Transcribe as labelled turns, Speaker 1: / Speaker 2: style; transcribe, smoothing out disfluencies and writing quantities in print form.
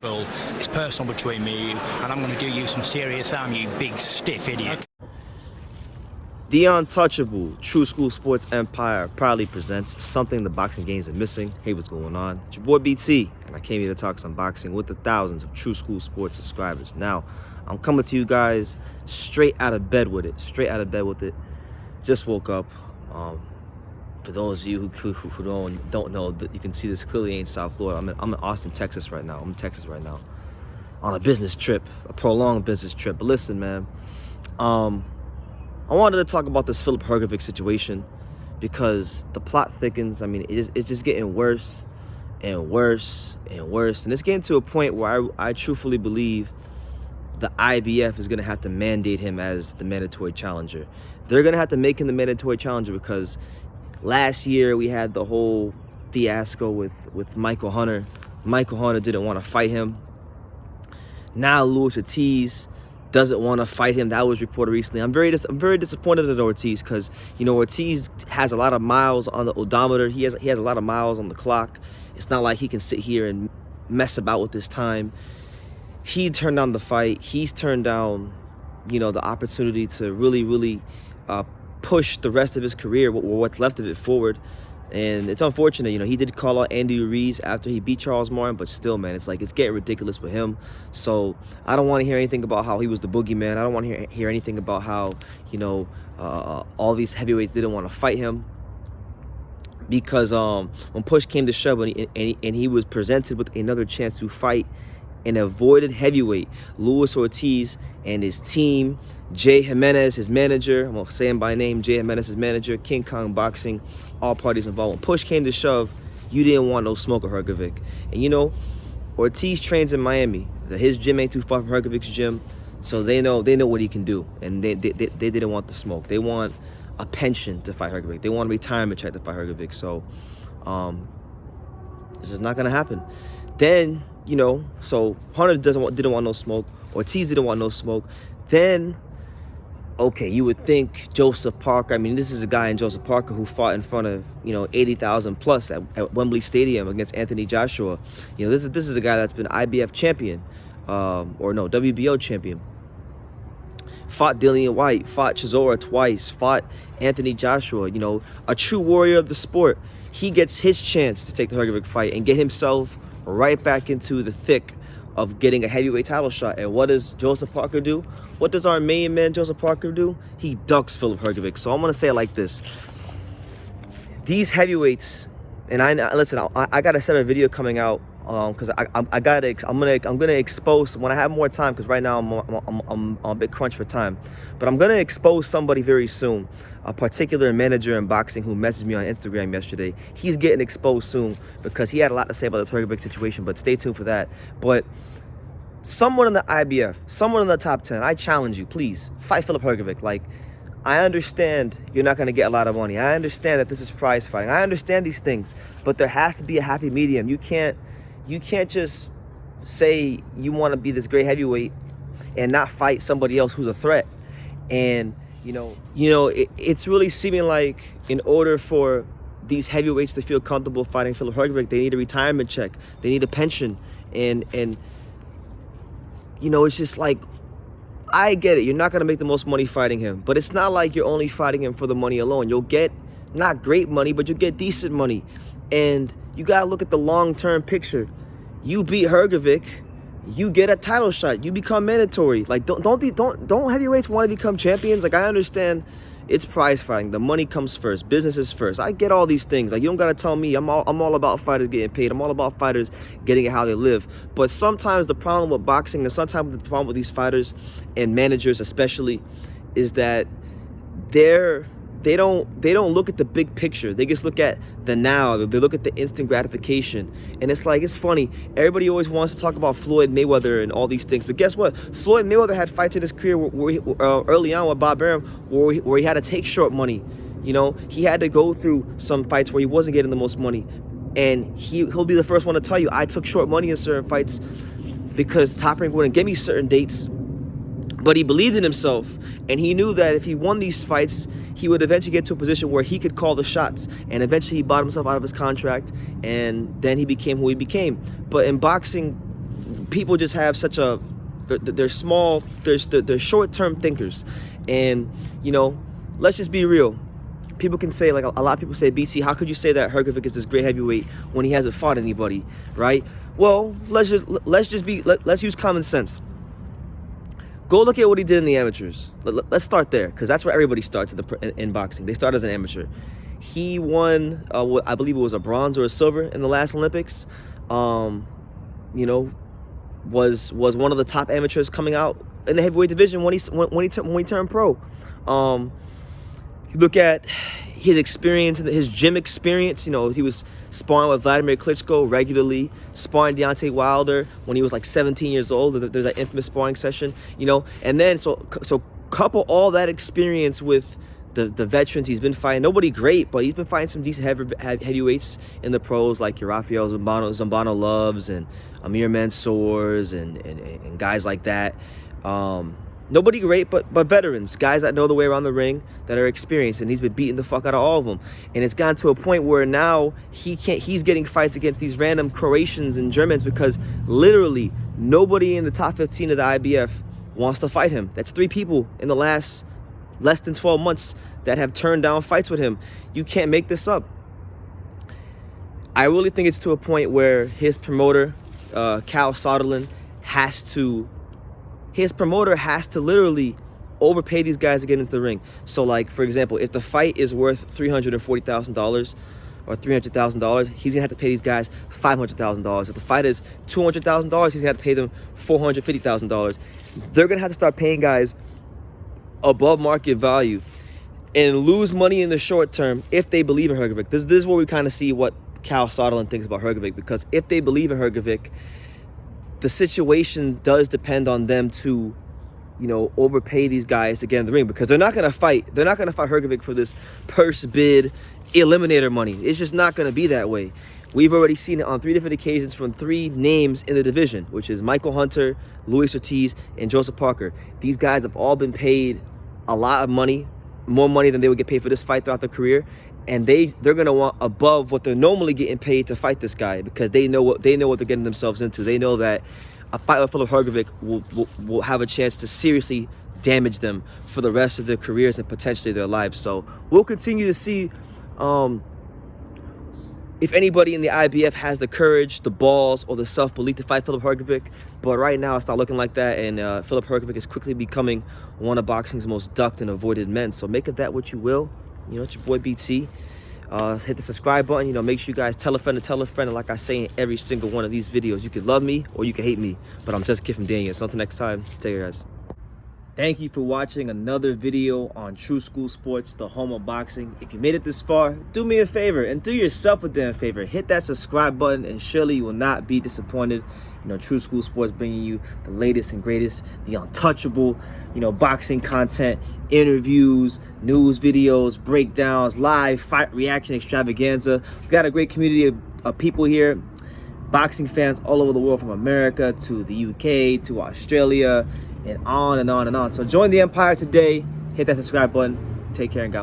Speaker 1: Well, it's personal between me and you, and I'm going to do you some serious harm, you big stiff idiot.
Speaker 2: The Untouchable True School Sports Empire proudly presents something the boxing game's been missing. Hey, what's going on? It's your boy BT, and I came here to talk some boxing with the thousands of True School Sports subscribers. Now, I'm coming to you guys straight out of bed with it. Just woke up. For those of you who don't know, that you can see this clearly ain't South Florida. I'm in Austin, Texas right now. I'm in Texas right now on a business trip, a prolonged business trip. But listen, man, I wanted to talk about this Filip Hrgovic situation because the plot thickens. I mean, it's just getting worse and worse and worse. And it's getting to a point where I truthfully believe the IBF is going to have to mandate him as the mandatory challenger. They're going to have to make him the mandatory challenger because last year we had the whole fiasco with Michael Hunter. Michael Hunter didn't want to fight him. Now Ortiz doesn't want to fight him. That was reported recently. I'm very disappointed in Ortiz because, you know, Ortiz has a lot of miles on the odometer. He has a lot of miles on the clock. It's not like he can sit here and mess about with his time. He turned down the fight. He's turned down, you know, the opportunity to really push the rest of his career, or what's left of it, forward. And it's unfortunate, you know, he did call out Andy Ruiz after he beat Charles Martin, but still, man, it's like, it's getting ridiculous with him. So I don't want to hear anything about how he was the boogeyman. I don't want to hear anything about how, you know, all these heavyweights didn't want to fight him. Because when push came to shove and he was presented with another chance to fight an avoided heavyweight, Luis Ortiz and his team, Jay Jimenez, his manager, I'm going to say him by name, Jay Jimenez, his manager, King Kong Boxing, all parties involved. When push came to shove, you didn't want no smoke of Hrgovic. And you know, Ortiz trains in Miami. His gym ain't too far from Hrgovic's gym, so they know what he can do. And they didn't want the smoke. They want a pension to fight Hrgovic. They want a retirement check to fight Hrgovic. So it's just not going to happen. Then, you know, so Hunter didn't want no smoke. Ortiz didn't want no smoke. Then, okay, you would think Joseph Parker. I mean, this is a guy in Joseph Parker who fought in front of, you know, 80,000 plus at Wembley Stadium against Anthony Joshua. You know, this is a guy that's been IBF champion, WBO champion. Fought Dillian White, fought Chisora twice, fought Anthony Joshua. You know, a true warrior of the sport. He gets his chance to take the Hrgovic fight and get himself right back into the thick of getting a heavyweight title shot. And what does Joseph Parker do? What does our main man Joseph Parker do? He ducks Filip Hrgovic. So I'm gonna say it like this: these heavyweights, and I got a separate video coming out because I'm gonna expose when I have more time, because right now I'm a bit crunched for time, but I'm gonna expose somebody very soon. A particular manager in boxing who messaged me on Instagram yesterday. He's getting exposed soon because he had a lot to say about this Hrgovic situation, but stay tuned for that. But someone in the IBF, someone in the top 10, I challenge you, please, fight Filip Hrgovic. Like, I understand you're not going to get a lot of money. I understand that this is prize fighting. I understand these things, but there has to be a happy medium. You can't just say you want to be this great heavyweight and not fight somebody else who's a threat. And you know, it's really seeming like in order for these heavyweights to feel comfortable fighting Filip Hrgovic, they need a retirement check, they need a pension, and you know, it's just like, I get it, you're not gonna make the most money fighting him, but it's not like you're only fighting him for the money alone. You'll get not great money, but you'll get decent money, and you gotta look at the long-term picture. You beat Hrgovic, you get a title shot, you become mandatory. Like, don't heavyweights want to become champions? Like, I understand it's prize fighting, the money comes first, business is first. I get all these things. Like, you don't gotta tell me. I'm all about fighters getting paid. I'm all about fighters getting it how they live. But sometimes the problem with boxing, and sometimes the problem with these fighters and managers especially, is that they don't look at the big picture. They just look at the now. They look at the instant gratification. And it's like, it's funny. Everybody always wants to talk about Floyd Mayweather and all these things. But guess what? Floyd Mayweather had fights in his career early on with Bob Arum where he had to take short money. You know, he had to go through some fights where he wasn't getting the most money. And he'll be the first one to tell you, I took short money in certain fights because Top Rank wouldn't give me certain dates. But he believed in himself, and he knew that if he won these fights, he would eventually get to a position where he could call the shots. And eventually he bought himself out of his contract, and then he became who he became. But in boxing, people just have such a, they're small, they're short-term thinkers. And, you know, let's just be real. People can say, like a lot of people say, BT, how could you say that Hrgovic is this great heavyweight when he hasn't fought anybody, right? Well, let's use common sense. Go look at what he did in the amateurs. Let's start there, because that's where everybody starts in boxing. They start as an amateur. He won, I believe it was a bronze or a silver in the last Olympics. You know, was one of the top amateurs coming out in the heavyweight division when he turned pro. You look at his experience, his gym experience. You know, he was sparring with Vladimir Klitschko regularly, sparring Deontay Wilder when he was like 17 years old. There's that infamous sparring session, you know. And then so couple all that experience with the veterans he's been fighting. Nobody great, but he's been fighting some decent heavyweights in the pros, like your Rafael Zambano Loves and Amir Mansours and guys like that. Nobody great, but veterans, guys that know the way around the ring, that are experienced, and he's been beating the fuck out of all of them. And it's gotten to a point where now he's getting fights against these random Croatians and Germans because literally nobody in the top 15 of the IBF wants to fight him. That's 3 people in the last less than 12 months that have turned down fights with him. You can't make this up. I really think it's to a point where his promoter, Cal Soderlund, has to literally overpay these guys to get into the ring. So, like, for example, if the fight is worth $340,000 or $300,000, he's gonna have to pay these guys $500,000. If the fight is $200,000, he's gonna have to pay them $450,000. They're gonna have to start paying guys above market value and lose money in the short term if they believe in Hrgovic. This is where we kind of see what Cal Soderlund thinks about Hrgovic, because if they believe in Hrgovic, the situation does depend on them to, you know, overpay these guys to get in the ring, because they're not gonna fight Hrgovic for this purse bid eliminator money. It's just not gonna be that way. We've already seen it on 3 different occasions from 3 names in the division, which is Michael Hunter, Luis Ortiz, and Joseph Parker. These guys have all been paid a lot of money, more money than they would get paid for this fight throughout their career. And they're gonna want above what they're normally getting paid to fight this guy, because they know what they're getting themselves into. They know that a fight with Filip Hrgovic will have a chance to seriously damage them for the rest of their careers and potentially their lives. So we'll continue to see if anybody in the IBF has the courage, the balls, or the self-belief to fight Filip Hrgovic. But right now, it's not looking like that, and Filip Hrgovic is quickly becoming one of boxing's most ducked and avoided men. So make of that what you will. You know, it's your boy BT. Hit the subscribe button. You know, make sure you guys tell a friend to tell a friend. And like I say in every single one of these videos, you can love me or you can hate me, but I'm just Kid from Daniel. So until next time, take care, guys. Thank you for watching another video on True School Sports, the home of boxing. If you made it this far, do me a favor and do yourself a damn favor. Hit that subscribe button and surely you will not be disappointed. You know, True School Sports bringing you the latest and greatest, the untouchable, you know, boxing content, interviews, news videos, breakdowns, live fight reaction extravaganza. We've got a great community of people here, boxing fans all over the world, from America to the UK to Australia, and on and on and on. So join the empire today. Hit that subscribe button. Take care and God bless.